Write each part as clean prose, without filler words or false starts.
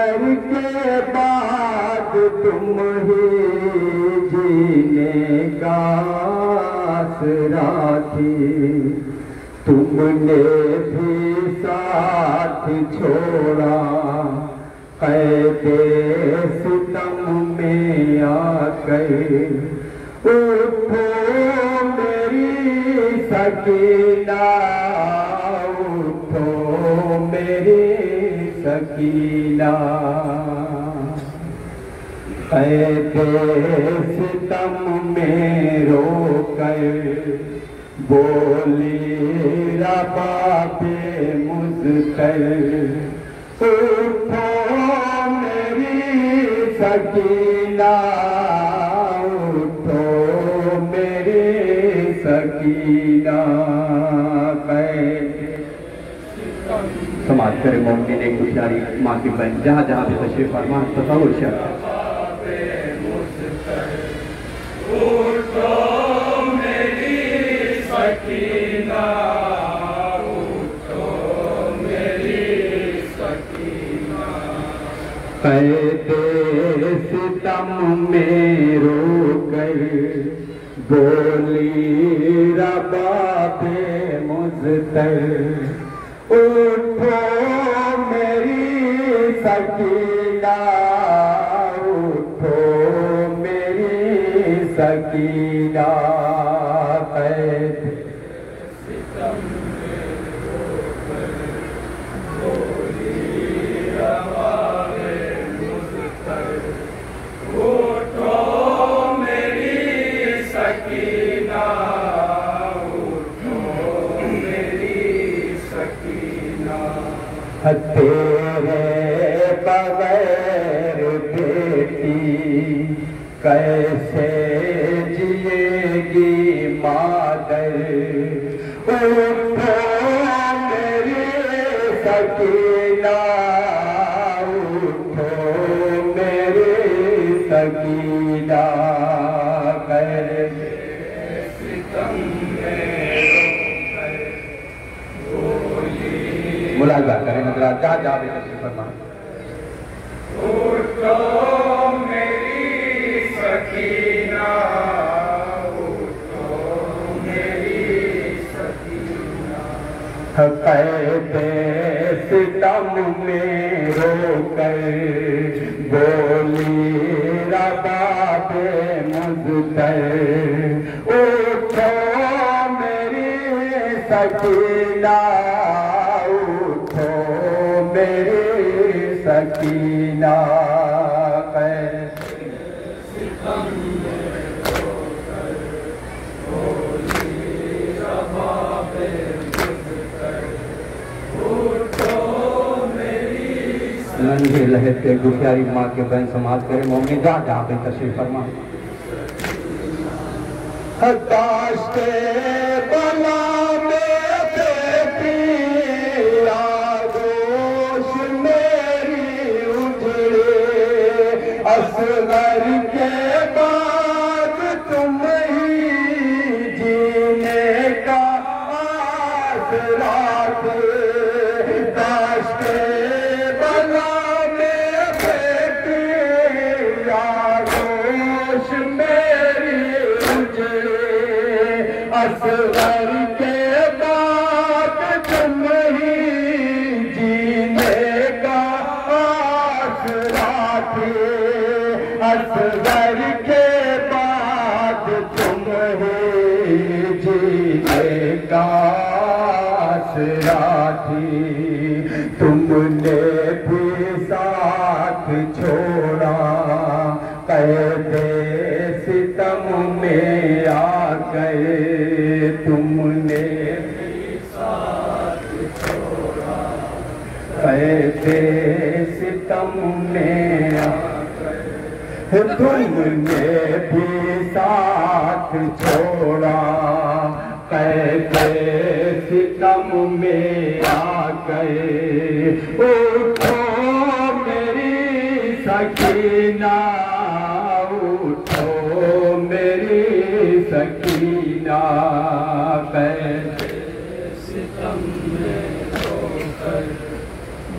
असगर के बाद तुम ही जीने का आसरा थी, तुमने भी साथ छोड़ा कैदे सितम में आकर। उठो मेरी सकीना, उठो मेरी सकीना, कैदे सितम में रोकर बोली रबाबे मुज़्तर। उठो मेरी सकीना, उठो मेरी सकीना, समाज करे मोमिन एक बेचारी माँ की बहन जहाँ जहाँ भी तशरीफ फरमा तसव्वुर शर्त कैदे सितम में रोकर बोली रबाबे मुज़्तर। उठो मेरी सकीना, उठो मेरी सकीना, कैदे सितम में रोकर बोली रबाबे मुज़्तर। उठो मेरी सकीना, उठो मेरी सकीना, तेरे बगैर बेटी कैसे जिएगी मादर। उठो मेरी सकीना, उठो मेरी सकीना, कैदे सितम में मुलाज़ा करें नजरा जहाँ जहाँ भी तशरीफ फरमा। उठो मेरी सकीना, उठो मेरी सकीना, कैदे सितम में रोकर बोली रबाबे मुज़्तर। उठो मेरी सकीना, उठो मेरी सकीना, कैदे सितम में रोकर बोली रबाबे मुज़्तर। उठो मेरी नन्हे लहते गुफियारी माँ के बहन समाज करे मोमिन जहाँ जहाँ पे तशरीफ फरमा। हताशे बला में बेटी आगोश मेरी उजड़े, असगर के बाद तुम ही जीने का आसरा थे। ताश के बला में बेटी आगोश मेरी असगर के बाद तुम ही जीने का आसरा थे। असगर के बाद तुम ही जीने का आसरा थी, तुमने भी साथ छोड़ा कैदे सितम में आ गए। तुमने भी साथ छोड़ा कैदे सितम में आ गए। तुमने भी साथ छोड़ा कैदे सितम में आ गए। उठो मेरी सकीना, उठो मेरी सकीना, कैदे सितम में रोकर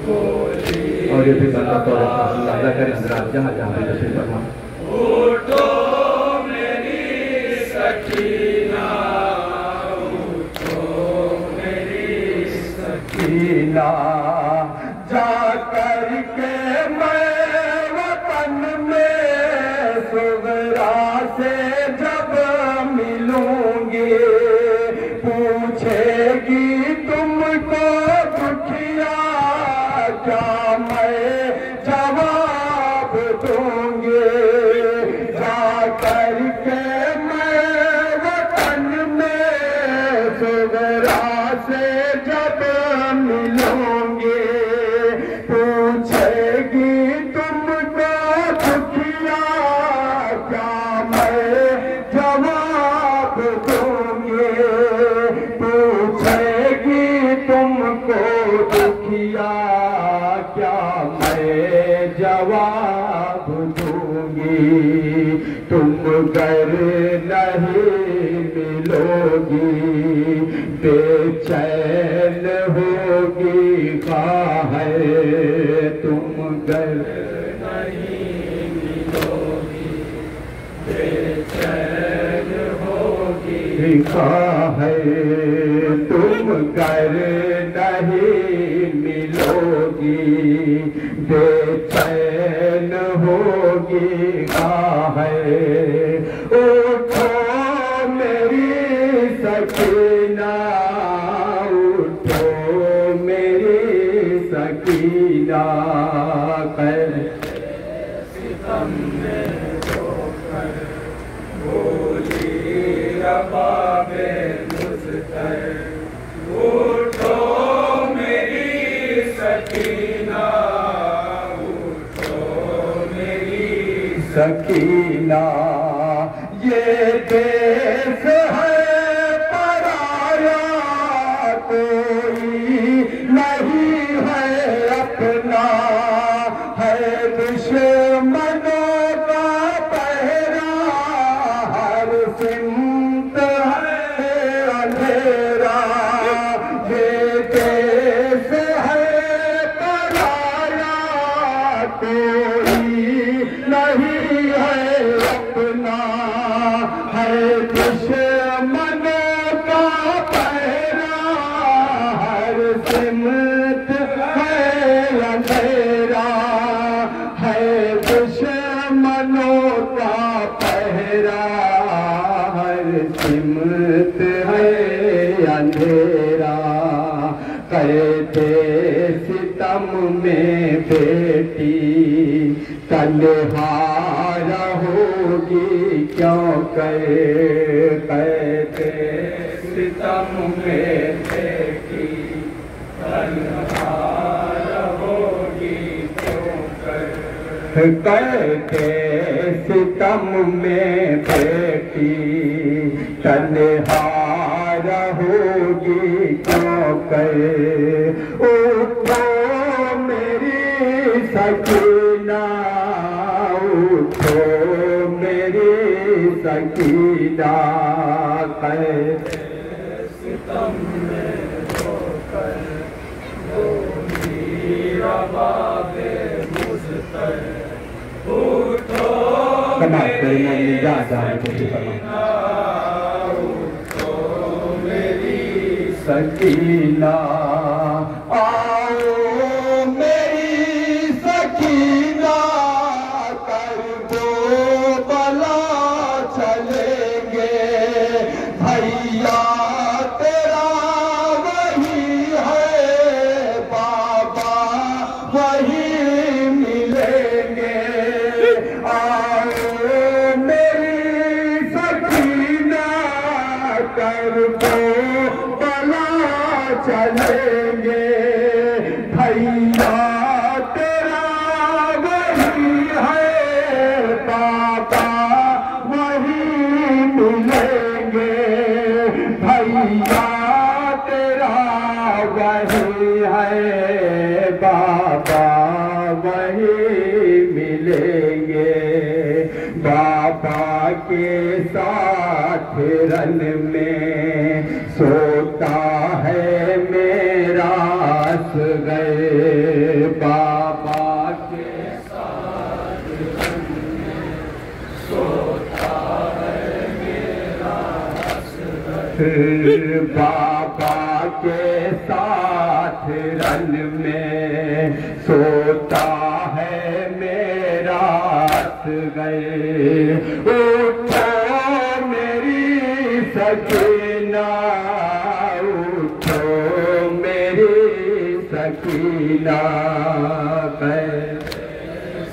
बोली और ये भी बंदा तो अदा करें अंदर आप जहाँ जहाँ पे तशरीफ फरमा। उठो मेरी सकीना, उठो मेरी सकीना, जा कर के मैं वतन में सुगरा से जब मिलूंगी, पूछेगी तुमको दुखिया क्या मैं जवाब दूंगी। जा कर के मैं वतन में सुगरा से जब मिलूंगी, पूछेगी तुमको दुखिया क्या मैं जवाब दूंगी। पूछेगी तुमको दुखिया क्या मैं जवाब दूंगी। तुम गर नहीं मिलोगी, बेचैन होगी काहे, तुम गर नहीं मिलोगी, बेचैन होगी काहे, तुम गर नहीं मिलोगी, बेचैन होगी काहे। उठो मेरी सकीना, उठो मेरी सकीना, सितम में होकर बोली रबाबे मुझतर। उठो मेरी सकीना, उठो मेरी सकीना, ये देश है पराया, कोई नहीं है अपना, है दुश्मनों का पहरा, हर सिमत है अंधेरा। ये देश है पराया, कोई नहीं है अपना, है दुश्मनों का पहरा, हर सिमत है अंधेरा, है दुश्मनों का पहरा, हर सिमत है अंधेरा। करते सितम में बेटी तन्हारा होगी क्यों कहते सितम में बेटी तन्हारा होगी क्यों कहते सितम में बेटी तन्हारा होगी क्यों कहे। उठो मेरी सकीना, उठो मेरी सकीना, कहते सितम में होकर बोली रबाबे मुझतर। उठो मेरी सकीना, आओ मेरी सकीना, कर दो बला चलेंगे। भैया तेरा वही है, बाबा वही मिलेंगे। आओ मेरी सकीना, कर दो चलेंगे। भैया तेरा वही है, बाबा वही मिलेंगे। भैया तेरा वही है, बाबा वही मिलेंगे। बाबा के साथ रन में सोता है मेरा असगर, बाबा बाबा के साथ रन में सोता है मेरा गए। उठो मेरी सकीना, उठो मेरी सकीना,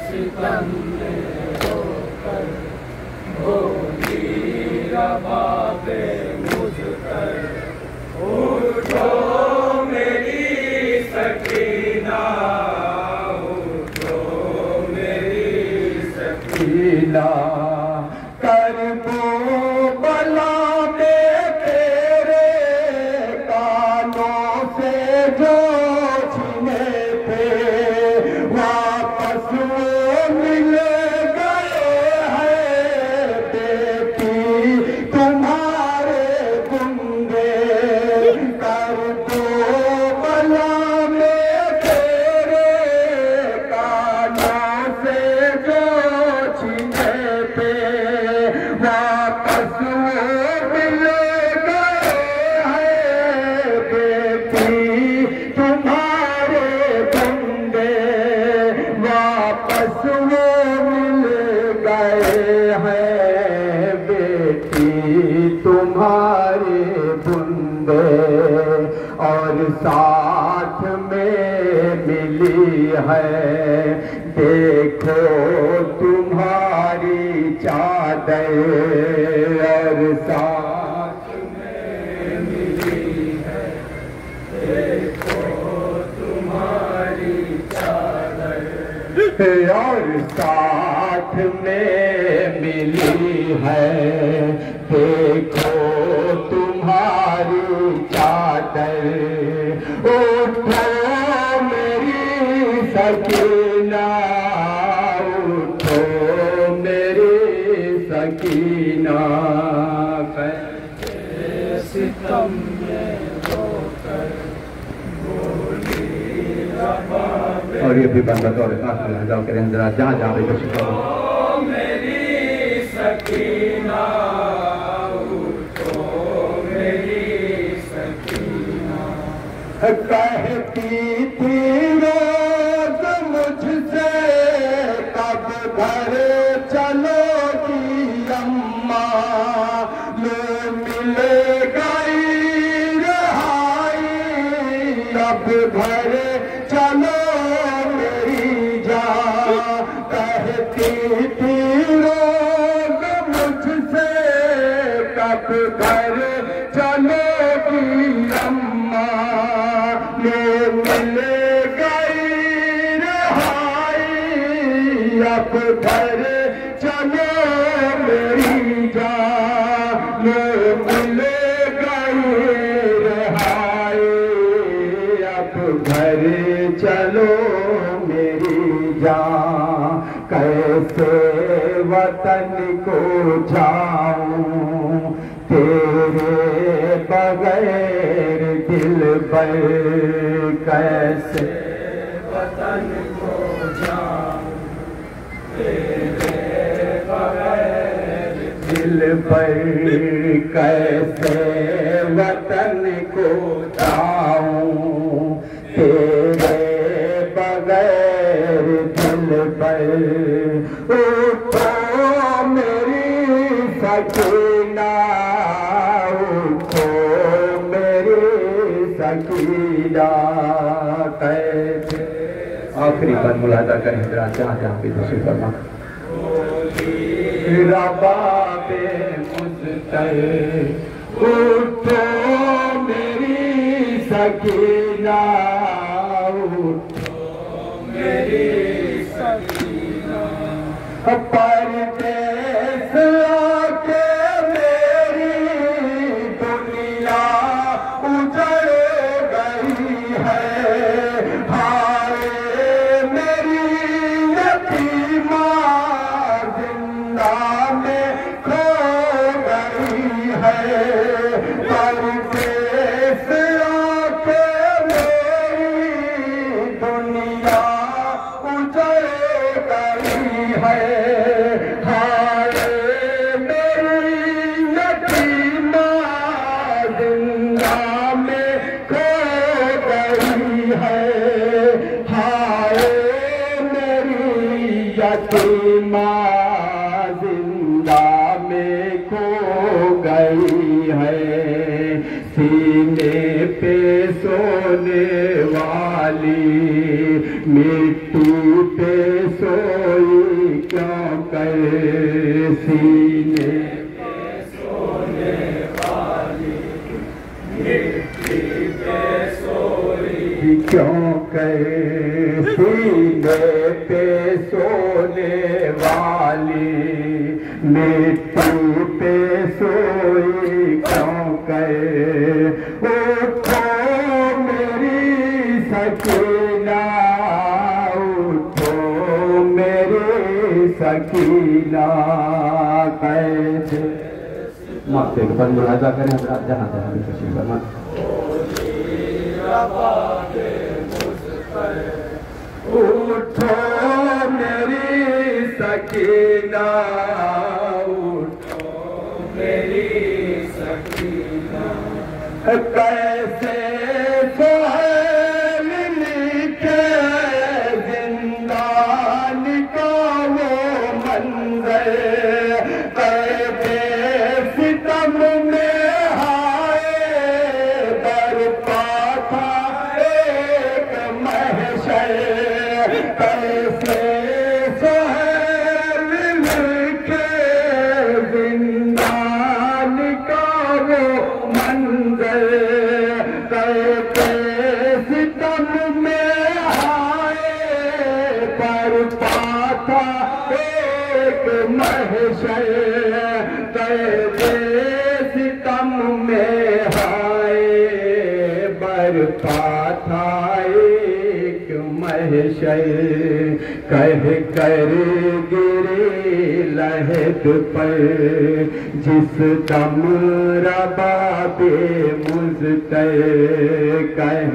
सितम में होकर होगी रबाबे मुझ पर। उठो मेरी सकीना, उठो मेरी सकीना। करबो बला में तेरे कानों से जो छीने थे, वापस वो मिल गए हैं बेटी तुम्हारे गुंगे। करबो बला में तेरे कानों से जो छीने थे, वापस वो मिल गए हैं बेटी तुम्हारे बंदे। वापस वो मिल गए हैं बेटी तुम्हारे बंदे। और साथ में मिली है देखो तुम्हारी चादर। और साथ में मिली है देखो तुम्हारी चादर। और साथ में मिली है देखो तुम्हारी चादर। उठो मेरी सकीना, उठो मेरी सकीना। सितम में होकर बोली रबाबे। और ये भी बंदा दौरे काश में जाओ करें जरा जहाँ जहाँ भी कुछ करो। ओ मेरी सकीना, उठो मेरी सकीना। कहती थी रोज मुझसे कब घर चलोगी अम्मा, ले मिले गई रहाई अब घर चलो मेरी जान। कहती थी रोज मुझसे कब घर चलोगी अम्मा, ले मिले गई रहाई अब घर चलो मेरी जान। ले मिले गई रहाई अब घर चलो मेरी जान। कैसे वतन को जाऊं तेरे बगैर दिलबर, कैसे वतन को जाऊं तेरे बगैर दिलबर, कैसे वतन को जाऊं तेरे बगैर दिलबर। उठो मेरी सकीना, उठो मेरी सकीना। कैसे आखिरी बार मुलादा करें जरा जहाँ जहाँ भी दूसरी फरमा। रबाबे मुझतर, उठो मेरी सकीना, उठो मेरी सकीना। परदेस आके मेरी दुनिया उजड़ गई है। हाय मेरी यतीमा जिंदा में खो गई है। परदेस आके मेरी दुनिया उजड़ गई है। सकीना जिंदा में खो गई है, सीने पे सोने वाली मिट्टी पे सोई क्यों कर, सीने पे सोने वाली मिट्टी पे सोई क्यों कर, सीने पे सोने वाली मिट्टी पे सोई क्यों कर। उठो मेरी सकीना, उठो मेरी सकीना, कैसे माथे के पर मुलाजा करें जहाँ तक तशरीफ फरमा। उठो मेरी सकीना, उठो मेरी सकीना, कैसे सोहैल लिखे जिंदान का वो मंजर, कैसे सितम में हाय बरपा था एक महशर, कैसे सोहैल लिखे जिंदान का वो मंजर, कैसे सितम में आए बरपा था एक महशर, कैसे सितम में आए बरपा था एक महशर, कह कर गिरे लहद पर जिस दम रबाबे मुझतर, कह